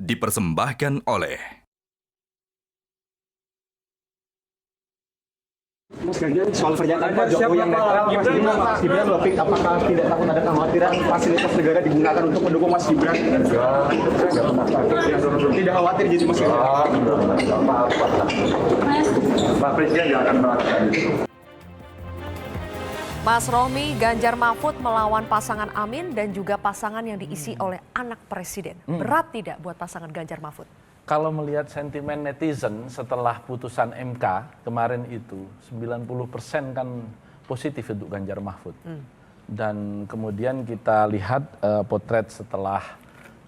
dipersembahkan oleh Mas Ganjar, soal pernyataan Pak Jokowi yang netral, Mas Gibran lebih apakah tidak takut ada kekhawatiran fasilitas negara digunakan untuk mendukung Mas Gibran? Tidak khawatir jadi Mas Gibran? Pak Presiden tidak akan melakukan itu. Mas Rohmi, Ganjar Mahfud melawan pasangan Amin dan juga pasangan yang diisi oleh anak presiden. Berat tidak buat pasangan Ganjar Mahfud? Kalau melihat sentimen netizen setelah putusan MK kemarin itu 90% kan positif untuk Ganjar Mahfud. Dan kemudian kita lihat potret setelah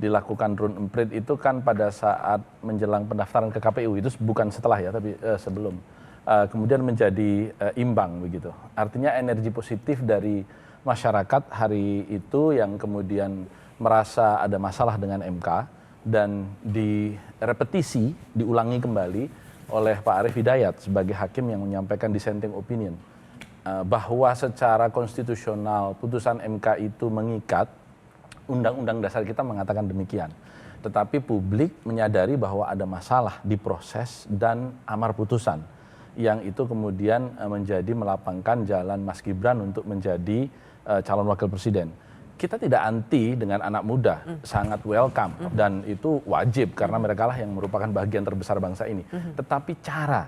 dilakukan run emprit itu kan pada saat menjelang pendaftaran ke KPU, itu bukan setelah ya tapi sebelum. Kemudian menjadi imbang begitu. Artinya energi positif dari masyarakat hari itu yang kemudian merasa ada masalah dengan MK dan direpetisi, diulangi kembali oleh Pak Arief Hidayat sebagai hakim yang menyampaikan dissenting opinion bahwa secara konstitusional putusan MK itu mengikat, Undang-Undang Dasar kita mengatakan demikian. Tetapi publik menyadari bahwa ada masalah di proses dan amar putusan yang itu kemudian menjadi melapangkan jalan Mas Gibran untuk menjadi calon wakil presiden. Kita tidak anti dengan anak muda, sangat welcome dan itu wajib karena mereka lah yang merupakan bagian terbesar bangsa ini. Tetapi cara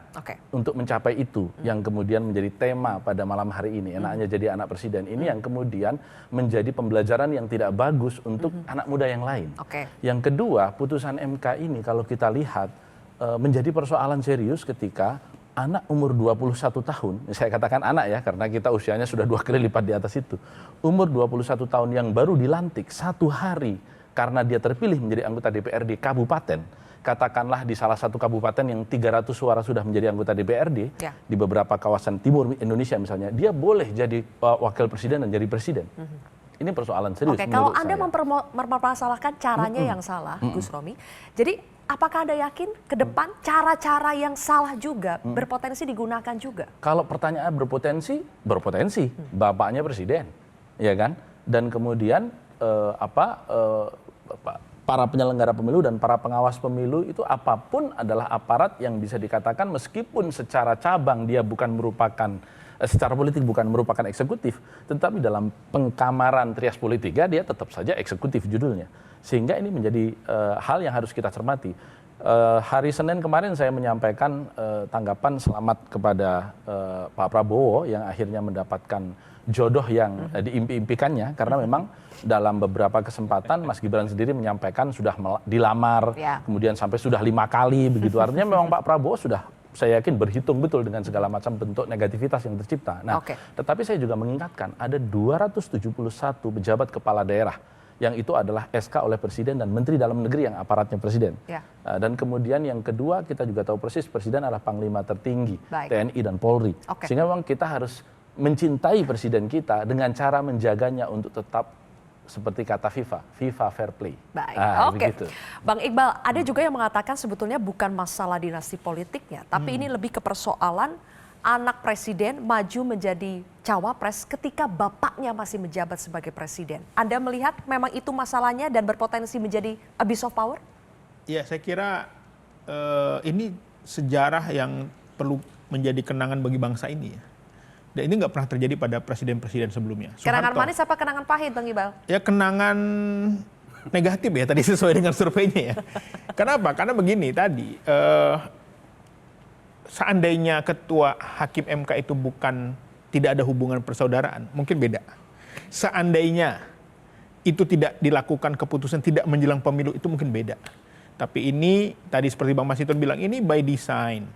untuk mencapai itu yang kemudian menjadi tema pada malam hari ini, enaknya jadi anak presiden ini yang kemudian menjadi pembelajaran yang tidak bagus untuk anak muda yang lain. Yang kedua, putusan MK ini kalau kita lihat menjadi persoalan serius ketika anak umur 21 tahun, saya katakan anak ya karena kita usianya sudah 2 kali lipat di atas itu. Umur 21 tahun yang baru dilantik 1 hari karena dia terpilih menjadi anggota DPRD kabupaten. Katakanlah di salah satu kabupaten yang 300 suara sudah menjadi anggota DPRD, di beberapa kawasan timur Indonesia misalnya, dia boleh jadi wakil presiden dan jadi presiden. Ini persoalan serius. Kalau Anda mempermasalahkan caranya yang salah, Gus Romi, jadi apakah Anda yakin ke depan cara-cara yang salah juga berpotensi digunakan juga? Kalau pertanyaan berpotensi, berpotensi. Bapaknya presiden, ya kan? Dan kemudian para penyelenggara pemilu dan para pengawas pemilu itu apapun adalah aparat yang bisa dikatakan meskipun secara cabang dia bukan merupakan secara politik bukan merupakan eksekutif, tetapi dalam pengkamaran trias politika dia tetap saja eksekutif judulnya. Sehingga ini menjadi hal yang harus kita cermati. Hari Senin kemarin saya menyampaikan tanggapan selamat kepada Pak Prabowo yang akhirnya mendapatkan jodoh yang diimpi-impikannya karena memang dalam beberapa kesempatan Mas Gibran sendiri menyampaikan sudah dilamar, kemudian sampai sudah 5 kali begitu. Artinya memang Pak Prabowo sudah saya yakin berhitung betul dengan segala macam bentuk negativitas yang tercipta. Nah, tetapi saya juga mengingatkan ada 271 pejabat kepala daerah yang itu adalah SK oleh Presiden dan Menteri Dalam Negeri yang aparatnya Presiden. Dan kemudian yang kedua kita juga tahu persis Presiden adalah Panglima tertinggi TNI dan Polri. Sehingga memang kita harus mencintai Presiden kita dengan cara menjaganya untuk tetap seperti kata FIFA fair play. Begitu. Bang Iqbal, ada juga yang mengatakan sebetulnya bukan masalah dinasti politiknya, tapi ini lebih ke persoalan anak presiden maju menjadi cawapres ketika bapaknya masih menjabat sebagai presiden. Anda melihat memang itu masalahnya dan berpotensi menjadi abuse of power? Ya, saya kira ini sejarah yang perlu menjadi kenangan bagi bangsa ini ya. Dan ini nggak pernah terjadi pada presiden-presiden sebelumnya. Kenangan manis apa kenangan pahit, Bang Iqbal? Ya kenangan negatif ya tadi sesuai dengan surveinya ya. Kenapa? Karena begini tadi, seandainya ketua hakim MK itu tidak ada hubungan persaudaraan, mungkin beda. Seandainya itu tidak dilakukan keputusan tidak menjelang pemilu, itu mungkin beda. Tapi ini tadi seperti Bang Mas Hinton bilang, ini by design.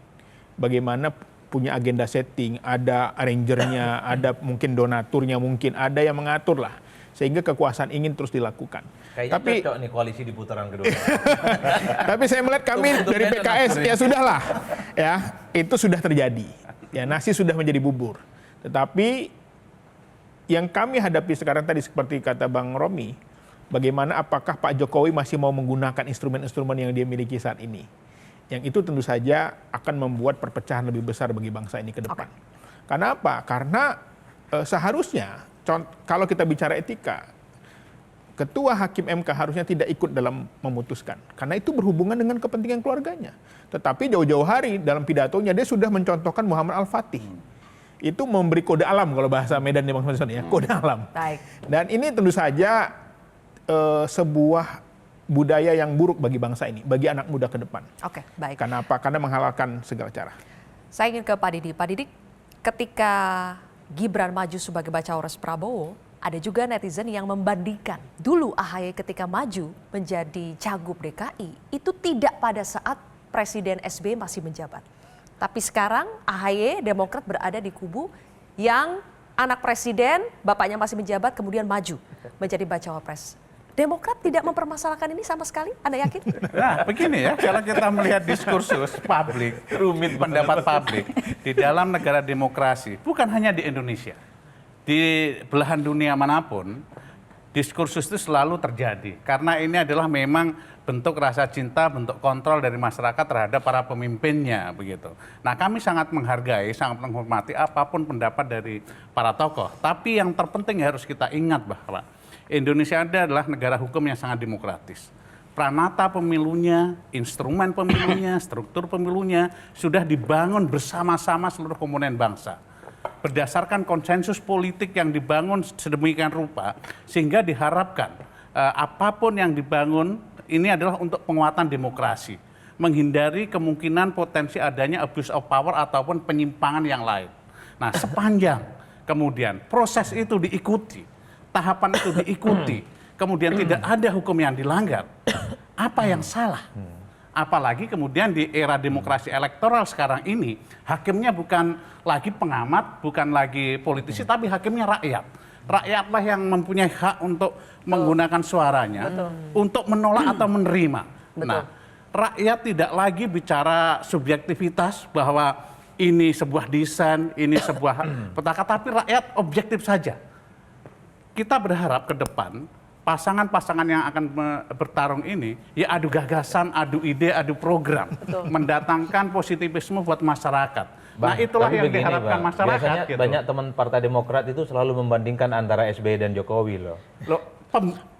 Bagaimana punya agenda setting, ada arrangernya, ada mungkin donaturnya, mungkin ada yang mengatur lah. Sehingga kekuasaan ingin terus dilakukan. Kayaknya cocok nih koalisi di putaran kedua. Tapi saya melihat kami dari PKS, ya sudahlah. Ya, itu sudah terjadi. Ya, nasi sudah menjadi bubur. Tetapi yang kami hadapi sekarang tadi seperti kata Bang Romi, bagaimana apakah Pak Jokowi masih mau menggunakan instrumen-instrumen yang dia miliki saat ini. Yang itu tentu saja akan membuat perpecahan lebih besar bagi bangsa ini ke depan. Karena apa? Karena seharusnya kalau kita bicara etika, ketua hakim MK harusnya tidak ikut dalam memutuskan. Karena itu berhubungan dengan kepentingan keluarganya. Tetapi jauh-jauh hari dalam pidatonya dia sudah mencontohkan Muhammad Al-Fatih. Itu memberi kode alam kalau bahasa Medan ya Bang Mason ya, kode alam. Baik. Dan ini tentu saja sebuah budaya yang buruk bagi bangsa ini, bagi anak muda ke depan. Oke, baik. Kenapa? Karena menghalalkan segala cara. Saya ingin ke Pak Didi. Pak Didi, ketika Gibran maju sebagai bacawapres Prabowo, ada juga netizen yang membandingkan dulu AHY ketika maju menjadi cagup DKI itu tidak pada saat Presiden SBY masih menjabat. Tapi sekarang AHY Demokrat berada di kubu yang anak presiden, bapaknya masih menjabat kemudian maju menjadi bacawapres. Demokrat tidak mempermasalahkan ini sama sekali, Anda yakin? Nah, begini ya, kalau kita melihat diskursus publik, rumit pendapat publik di dalam negara demokrasi, bukan hanya di Indonesia, di belahan dunia manapun, diskursus itu selalu terjadi. Karena ini adalah memang bentuk rasa cinta, bentuk kontrol dari masyarakat terhadap para pemimpinnya, begitu. Nah, kami sangat menghargai, sangat menghormati apapun pendapat dari para tokoh. Tapi yang terpenting harus kita ingat bahwa Indonesia adalah negara hukum yang sangat demokratis. Pranata pemilunya, instrumen pemilunya, struktur pemilunya sudah dibangun bersama-sama seluruh komponen bangsa. Berdasarkan konsensus politik yang dibangun sedemikian rupa, sehingga diharapkan apapun yang dibangun ini adalah untuk penguatan demokrasi. Menghindari kemungkinan potensi adanya abuse of power ataupun penyimpangan yang lain. Nah, sepanjang kemudian proses itu diikuti, tahapan itu diikuti, kemudian tidak ada hukum yang dilanggar, apa yang salah? Apalagi kemudian di era demokrasi elektoral sekarang ini, hakimnya bukan lagi pengamat, bukan lagi politisi, tapi hakimnya rakyat. Rakyatlah yang mempunyai hak untuk menggunakan suaranya, untuk menolak atau menerima. Nah, rakyat tidak lagi bicara subjektivitas bahwa ini sebuah desain, ini sebuah petaka, tapi rakyat objektif saja. Kita berharap ke depan pasangan-pasangan yang akan bertarung ini ya adu gagasan, adu ide, adu program, mendatangkan positivisme buat masyarakat. Nah, itulah tapi yang begini, diharapkan Bang. masyarakat. Biasanya Gitu. banyak teman Partai Demokrat itu selalu membandingkan antara SBY dan Jokowi loh.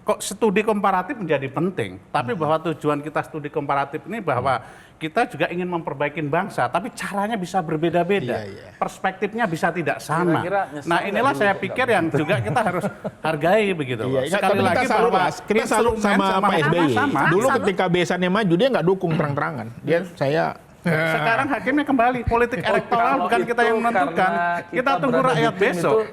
Kok studi komparatif menjadi penting, tapi bahwa tujuan kita studi komparatif ini bahwa kita juga ingin memperbaiki bangsa, tapi caranya bisa berbeda-beda, perspektifnya bisa tidak sama. Nah, inilah saya pikir yang juga kita harus hargai begitu. Sekali Tapi lagi salut, bahwa Mas. Kita salut sama Pak SBY. Dulu ketika besannya maju dia nggak dukung terang-terangan. Dia sekarang hakimnya kembali politik elektoral, bukan kita yang menentukan. Kita tunggu rakyat besok.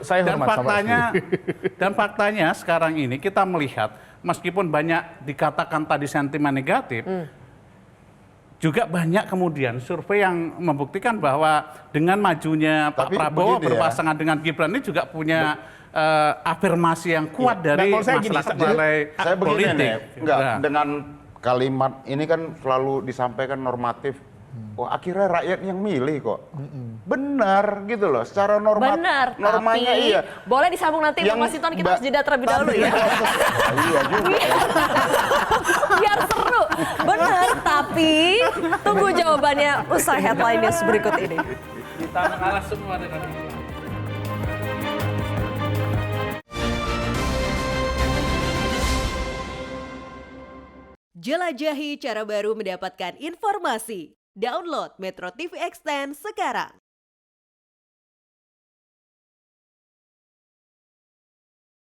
Dan faktanya sekarang ini kita melihat meskipun banyak dikatakan tadi sentimen negatif, juga banyak kemudian survei yang membuktikan bahwa dengan majunya Pak Prabowo berpasangan dengan Gibran ini juga punya afirmasi yang kuat dari masyarakat nilai politik. Dengan kalimat ini kan selalu disampaikan normatif. Oh, akhirnya rakyat yang milih kok. Benar gitu loh, secara Benar, normanya tapi iya. boleh disambung nanti Bang Masinton, kita harus jeda terlebih dahulu ya. Iya juga. Biar seru. Benar, tapi tunggu jawabannya usai headline-nya berikut ini. Kita mengalah semua dengan itu. Jelajahi cara baru mendapatkan informasi. Download Metro TV Extend sekarang.